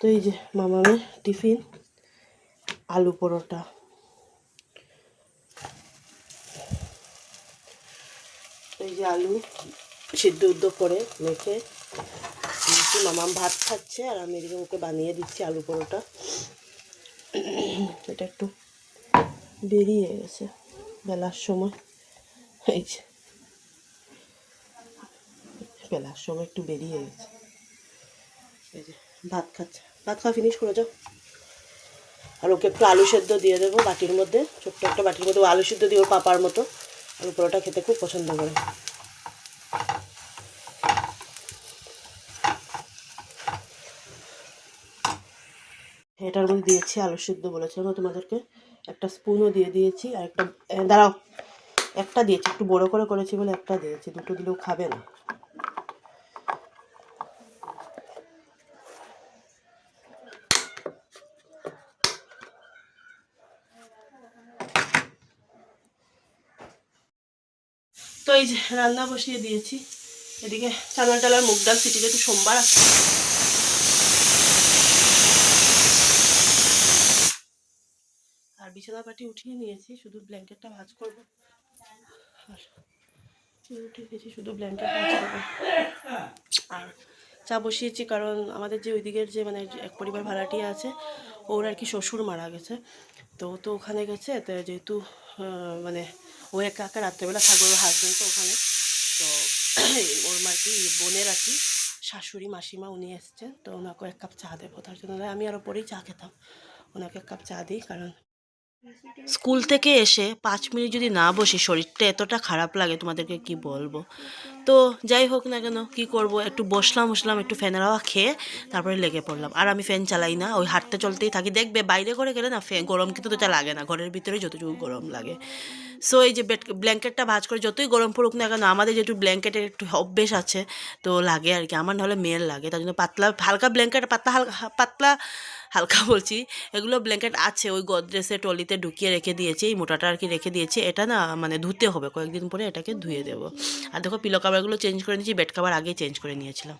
তো এই যে মামামের টিফিন আলু পরোটা। এই যে আলু সিদ্ধ উদ্ধ করে মেখে মামাম ভাত খাচ্ছে, আর আমি এদিকে ওকে বানিয়ে দিচ্ছি আলু পরোটা। এটা একটু বেরিয়ে গেছে বেলার সময়, এই যে বেলার সময় একটু বেরিয়ে গেছে। এই যে ভাত খাচ্ছে, ভাত খাওয়া ফিনিশ করে যাও। আর ওকে একটু আলু সেদ্ধ দিয়ে দেবো বাটির মধ্যে, ছোট্ট একটা বাটির মধ্যে। ও আলু সেদ্ধ দিয়ে ওর পাপার মতো আলু পরোটা খেতে খুব পছন্দ করে। এটার মধ্যে দিয়েছি আলু সিদ্ধ, বলেছিলাম তোমাদেরকে, একটা স্পুনও দিয়ে দিয়েছি। আর একটা দাঁড়াও, একটা দিয়েছি, একটু বড় করে করেছি বলে একটা দিয়েছি, দুটো দিলেও খাবে না। তো এই যে রান্না বসিয়ে দিয়েছি, এদিকে চানার ডাল আর মুগ ডাল সিটিতে, একটু সোমবার আছে। আর বিছানা পাটি উঠিয়ে নিয়েছি, শুধু ব্ল্যাঙ্কেটটা ভাঁজ করবো। উঠে গেছি, শুধু ব্ল্যাঙ্কেট ভাঁজ করবো। আর চা বসিয়েছি, কারণ আমাদের যে ওইদিকের যে মানে এক পরিবার ভাড়াটিয়া আছে, ওর আর কি শ্বশুর মারা গেছে। তো ও তো ওখানে গেছে, তো যেহেতু মানে ও একা একা রাত্রেবেলা থাকবে, ওর হাজবেন্ড তো ওখানে। তো ওর আর কি বোনের আর কি শাশুড়ি মাসিমা উনি এসছেন, তো ওনাকে এক কাপ চা দেবো। তার জন্য আমি আরও পরেই চা খেতাম, ওনাকে এক কাপ চা দিই। কারণ স্কুল থেকে এসে 5 মিনিট যদি না বসি, শরীরটা এতটা খারাপ লাগে তোমাদেরকে কি বলবো। তো যাই হোক না কেন, কি করব, একটু বসলাম একটু ফ্যানের হাওয়া খেয়ে তারপরে লেগে পড়লাম। আর আমি ফ্যান চালাই না, ওই হাঁটতে চলতেই থাকি। দেখবে বাইরে করে গেলে না গরম কিন্তু তোটা লাগে না, ঘরের ভিতরে যতটুকু গরম লাগে। সো এই যে ব্ল্যাঙ্কেটটা ভাঁজ করে যতই গরম পড়ুক না কেন, আমাদের যেহেতু ব্ল্যাঙ্কেটের একটু অভ্যেস আছে, তো লাগে আর কি। আমার নাহলে মেয়ের লাগে, তার জন্য পাতলা হালকা ব্ল্যাঙ্কেট, পাতলা হালকা বলছি, এগুলো ব্ল্যাঙ্কেট আছে, ওই গদ্রেসে টলিতে ঢুকিয়ে রেখে দিয়েছি। এই মোটাটা আর কি রেখে দিয়েছি। এটা না মানে ধুতে হবে, কয়েকদিন পরে এটাকে ধুয়ে দেবো। আর দেখো পিলো কাভারগুলো চেঞ্জ করে নিয়েছি, বেড কাভার আগেই চেঞ্জ করে নিয়েছিলাম।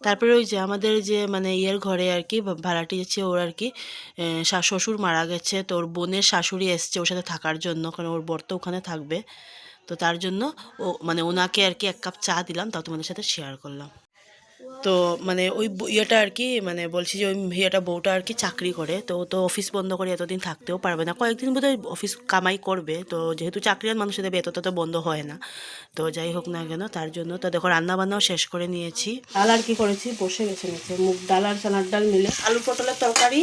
তারপরে ওই যে আমাদের যে মানে ইয়ের ঘরে আর কি ভাড়াটি আছে, ওর আর কি শ্বশুর মারা গেছে, তো ওর বোনের শাশুড়ি এসছে ওর সাথে থাকার জন্য, কারণ ওর বর তো ওখানে থাকবে। তো তার জন্য ও মানে ওনাকে আর কি এক কাপ চা দিলাম, তাও তোমাদের সাথে শেয়ার করলাম। তো মানে ওই ইয়েটা আর কি মানে বলছি যে ওই ইয়েটা বউটা আর কি চাকরি করে, তো ও তো অফিস বন্ধ করে এতদিন থাকতেও পারবে না, কয়েকদিন বোধহয় অফিস কামাই করবে। তো যেহেতু চাকরিয়ান মানুষের দেবে, এতটা তো বন্ধ হয় না। তো যাই হোক না কেন, তার জন্য তো দেখো রান্নাবান্নাও শেষ করে নিয়েছি। ডাল আর কি করেছি, বসে গেছে নিচে, মুগ ডাল আর চানার ডাল মিলে আলু পটলের তরকারি,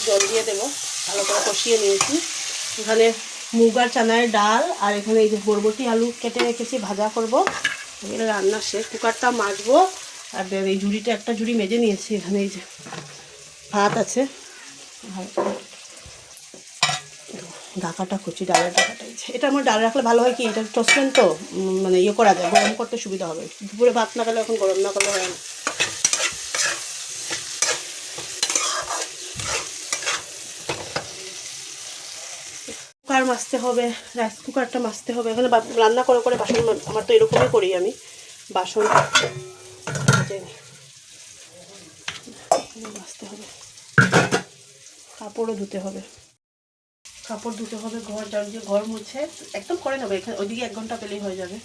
জল দিয়ে দেবো, ভালো করে কষিয়ে নিয়েছি। এখানে মুগ আর চানার ডাল, আর এখানে এই যে বরবটি আলু কেটে রেখেছি, ভাজা করব। এখানে রান্না শেষ, কুকারটা মাজবো। আর এই ঝুড়িটা একটা ঝুড়ি মেজে নিয়েছি। এখানে এই যে ভাত আছে, ঢাকাটা করছি, ডালের ঢাকাটা। এটা আমার ডাল রাখলে ভালো হয় কি, এটা টসলেন তো মানে ইয়ে করা যায়, গরম করতে সুবিধা হবে। দুপুরে ভাত না খেলে এখন গরম না করলে হয় না। কুকার মাজতে হবে, রাইস কুকারটা মাজতে হবে। এখানে রান্না করে করে বাসন, আমার তো এরকমই করি আমি, বাসন মাজতে হবে, কাপড়ও ধুতে হবে, কাপড় ধুতে হবে, ঘর ঝাড়ু দিয়ে ঘর মুছে একদম করে নেবো। এখানে ওইদিকে 1 ঘন্টা পেলেই হয়ে যাবে।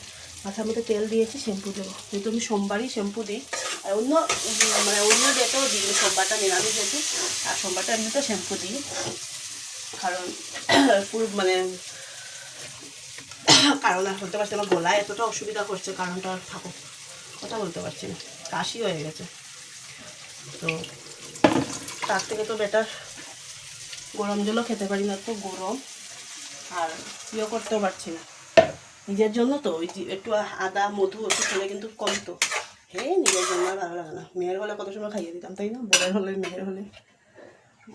মাথার মধ্যে তেল দিয়েছি, শ্যাম্পু দেবো, যেহেতু আমি সোমবারই শ্যাম্পু দিই। আর অন্য মানে অন্য ডেটেও দিই, সোমবারটা নিরামিষ যেহেতু, আর সোমবারটা এমনিতেও শ্যাম্পু দিই। কারণ পুরো মানে কারণ আর বলতে পারছি না, গলায় এতটা অসুবিধা করছে, কারণটা থাকুক, কথা বলতে পারছি না, কাশি হয়ে গেছে। তো তার থেকে তো বেটার, গরম জলও খেতে পারি না, তো গরম, আর ইয়ে করতেও পারছি না নিজের জন্য। তো ওই একটু আদা মধু একটু খেলে কিন্তু কম। তো হ্যাঁ, নিজের জন্য আর ভালো লাগে না। মেয়ের হলে কত সময় খাইয়ে দিতাম, তাই না? বোনের হলে, মেয়ের হলে,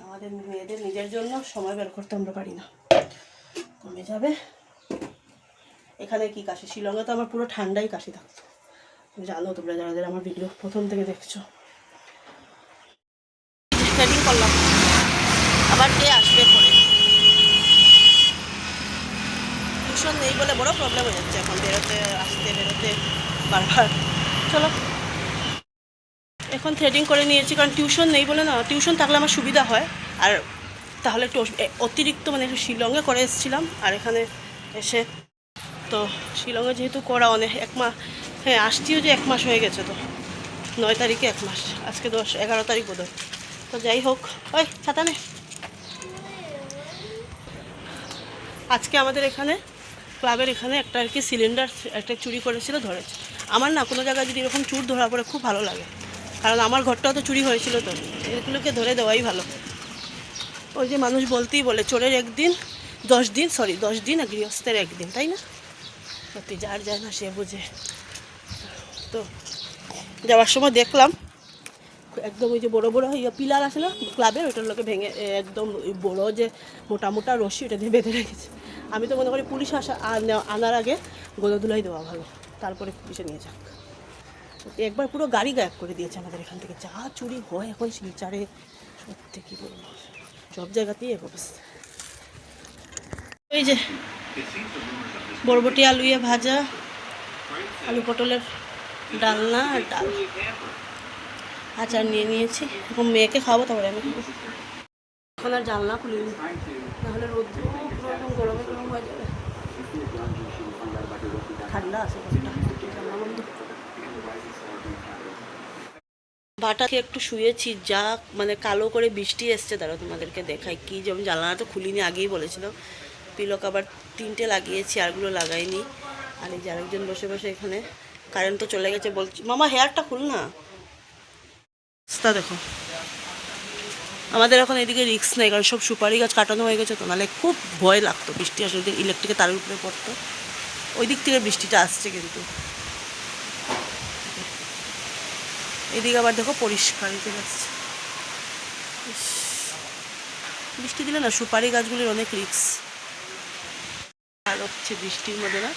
আমাদের মেয়েদের নিজের জন্য সময় বের করতে আমরা পারি না। কমে যাবে। এখানে কি কাশি, শিলংয়ে তো আমার পুরো ঠান্ডাই কাশি থাকতো, জানো তোমরা যারা যারা আমার ভিডিও প্রথম থেকে দেখছো। সেটিং করলাম, আবার কে আসবে পরে, টিউশন নেই বলে বড় প্রবলেম হয়ে যাচ্ছে এখন, বেরোতে আসতে বেরোতে বারবার। চলো এখন থ্রেডিং করে নিয়েছি, কারণ টিউশন নেই বলে না, টিউশন থাকলে আমার সুবিধা হয়। আর তাহলে একটু অতিরিক্ত মানে একটু শিলংয়ে করে এসেছিলাম, আর এখানে এসে তো শিলংয়ে যেহেতু করা অনেক 1 মাস, হ্যাঁ আসছিও যে 1 মাস হয়ে গেছে, তো 9 তারিখে 1 মাস, আজকে 11 তারিখ বোধ হয়। তো যাই হোক, ওই ছাতা নে। আজকে আমাদের এখানে ক্লাবের এখানে একটা আর কি সিলিন্ডার একটা চুরি করেছিল, ধরেছে। আমার না কোনো জায়গায় যদি এরকম চুর ধরা পড়ে খুব ভালো লাগে, কারণ আমার ঘরটাও তো চুরি হয়েছিল, তো এগুলোকে ধরে দেওয়াই ভালো। ওই যে মানুষ বলতেই বলে, চোরের একদিন 10 দিন, 10 দিন আর গৃহস্থের একদিন, তাই না? সত্যি, যার যায় না সে বোঝে। তো যাওয়ার সময় দেখলাম একদম ওই যে বড় বড় পিলার আছে না ক্লাবের, ওইটার লোকে ভেঙে একদম বড় যে মোটা মোটা রশি, ওটা দিয়ে বেঁধে রেখেছে। আমি তো মনে করি পুলিশ আনার আগে গলধুলাই দেওয়া ভালো, তারপরে পুলিশে নিয়ে যাক। একবার পুরো গাড়ি গায়েব করে দিয়েছে আমাদের এখান থেকে, যা চুরি হয় এখন শিলচরে, সত্যি কী বলবো, সব জায়গাতেই এক অবস্থা। ওই যে বরবটি আলুয়ে ভাজা, আলু পটলের ডালনা আর ডাল, আচার নিয়ে নিয়েছি। এখন মেয়েকে খাওয়াবো, তারপরে আমি খাবো। এখন আর জানলা খুলিনি, নাহলে রোদ্র পুরো একদম গরমে গরম হয়ে যাবে। ঠান্ডা আছে জানলা বন্ধ। বাটাকে একটু শুয়েছি, যা মানে কালো করে বৃষ্টি এসছে, তারা তোমাদেরকে দেখাই কি, যেমন জানলাটা তো খুলিনি, আগেই বলেছিল। পিলো কভার 3টে লাগিয়েছি, আরগুলো লাগাইনি। আর এই যে আরেকজন বসে বসে এখানে, কারেন্ট তো চলে গেছে বলছি। মামা হেয়ারটা খুল না, রাস্তা দেখো। আমাদের এখন এদিকে রিস্ক নেই, কারণ সব সুপারি গাছ কাটানো হয়ে গেছে, তো নাহলে খুব ভয় লাগতো বৃষ্টি আসলে ইলেকট্রিকের তারের উপরে পড়তো। ওই দিক থেকে বৃষ্টিটা আসছে, কিন্তু এদিকে আবার দেখো পরিষ্কার চলে আসছে। বৃষ্টি দিলে না সুপারি গাছগুলির অনেক রিস্ক, আর হচ্ছে বৃষ্টির মধ্যে না